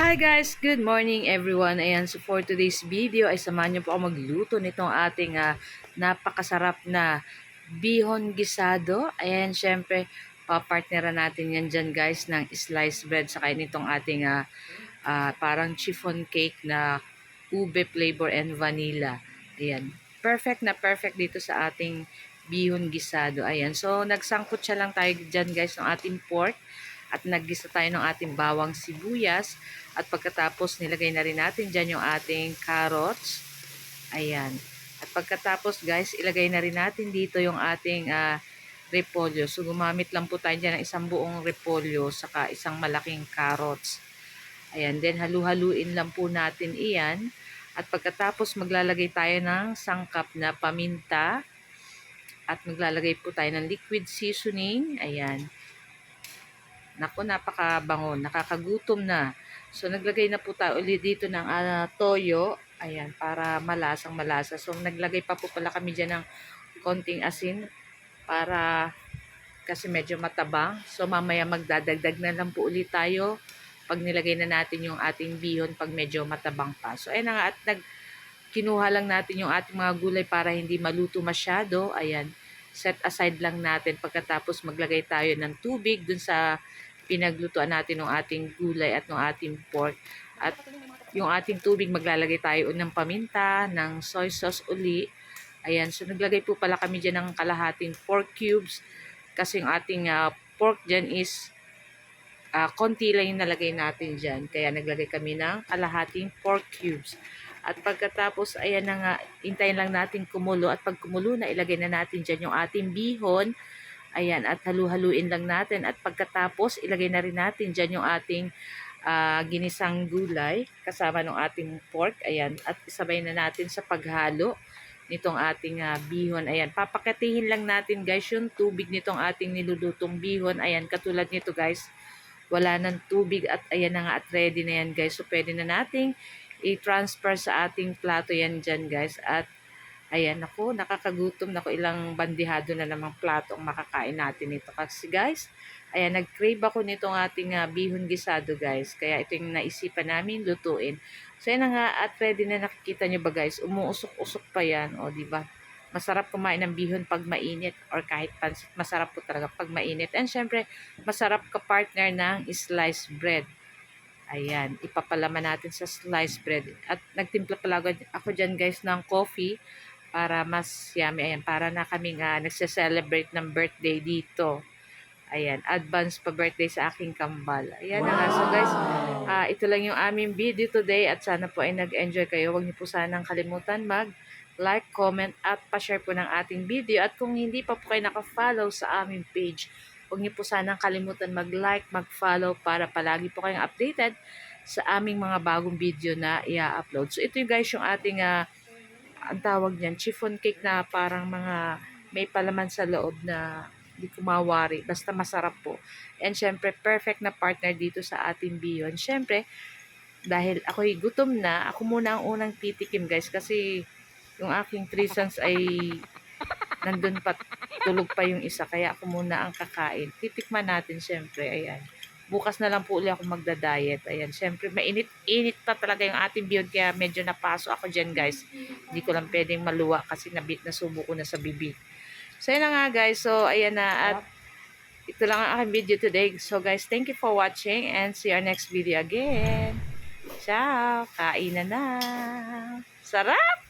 Hi guys! Good morning everyone! Ayan, so for today's video ay samahan niyo po ako magluto nitong ating napakasarap na bihon gisado. Ayan, syempre, papartneran natin yan dyan guys ng sliced bread saka nitong ating parang chiffon cake na ube flavor and vanilla. Ayan, perfect na perfect dito sa ating bihon gisado. Ayan, so nagsangkot siya lang tayo dyan guys ng ating pork. At naggisa tayo ng ating bawang sibuyas. At pagkatapos nilagay na rin natin dyan yung ating carrots. Ayan. At pagkatapos guys, ilagay na rin natin dito yung ating repolyo. So gumamit lang po tayo dyan ng isang buong repolyo saka isang malaking carrots. Ayan. Then halu-haluin lang po natin iyan. At pagkatapos maglalagay tayo ng sangkap na paminta. At maglalagay po tayo ng liquid seasoning. Ayan. Naku, napakabango, nakakagutom na. So, naglagay na po tayo ulit dito ng toyo. Ayan, para malasang malasa. So, naglagay pa po pala kami dyan ng konting asin para kasi medyo matabang. So, mamaya magdadagdag na lang po ulit tayo pag nilagay na natin yung ating bihon pag medyo matabang pa. So, ayan na nga at kinuha lang natin yung ating mga gulay para hindi maluto masyado. Ayan, set aside lang natin pagkatapos maglagay tayo ng tubig dun sa pinaglutuan natin ng ating gulay at ng ating pork. At yung ating tubig maglalagay tayo ng paminta, ng soy sauce uli. Ayan, so naglagay po pala kami dyan ng kalahating pork cubes kasi yung ating pork dyan is konti lang yung nalagay natin dyan. Kaya naglagay kami ng kalahating pork cubes. At pagkatapos, ayan na nga, hintayin lang natin kumulo. At pag kumulo na, ilagay na natin dyan yung ating bihon. Ayan, at halu-haluin lang natin. At pagkatapos, ilagay na rin natin dyan yung ating ginisang gulay kasama ng ating pork. Ayan, at isabay na natin sa paghalo nitong ating bihon. Ayan, papakatihin lang natin guys yung tubig nitong ating nilulutong bihon. Ayan, katulad nito guys, wala ng tubig at ayan na nga at ready na yan guys. So, pwede na nating i-transfer sa ating plato yan dyan guys. At ayan, ako, nakakagutom na ko, ilang bandihado na namang plato ang makakain natin ito. Kasi guys, ayan, nag-crave ako nitong ating bihon gisado guys. Kaya ito yung naisipan namin lutuin. So yan na nga, at ready na, nakikita nyo ba guys, umuusok-usok pa yan. O diba, masarap kumain ng bihon pag mainit or kahit pansit. Masarap po talaga pag mainit. And syempre, masarap ka partner ng sliced bread. Ayan, ipapalaman natin sa sliced bread. At nagtimpla pala ako dyan guys ng coffee para mas yummy. Ayan, para na kami nagse-celebrate ng birthday dito. Ayan, advance pa birthday sa aking kambal. Ayan na nga. So guys, ito lang yung aming video today at sana po ay nag-enjoy kayo. Huwag niyo po sanang kalimutan mag-like, comment at pa-share po ng ating video. At kung hindi pa po kayo naka-follow sa aming page, huwag niyo po sanang kalimutan mag-like, mag-follow para palagi po kayong updated sa aming mga bagong video na i-upload. So ito yung guys yung ating ang tawag niyan, chiffon cake na parang mga may palaman sa loob na hindi kumawari. Basta masarap po. And syempre, perfect na partner dito sa ating bihon. Syempre, dahil ako'y gutom na, ako muna ang unang titikim guys. Kasi yung aking 3 sons ay nandun pa, tulog pa yung isa. Kaya ako muna ang kakain. Titikman natin syempre. Ayan. Bukas na lang po ulit ako magda-diet. Ayan, syempre mainit-init pa talaga yung ating bihon kaya medyo napaso ako dyan guys. Hindi ko lang pwedeng maluwa kasi nasubo ko na sa bibig. So yun na nga guys. So ayan na at ito lang ang aking video today. So guys, thank you for watching and see our next video again. Ciao! Kain na na! Sarap!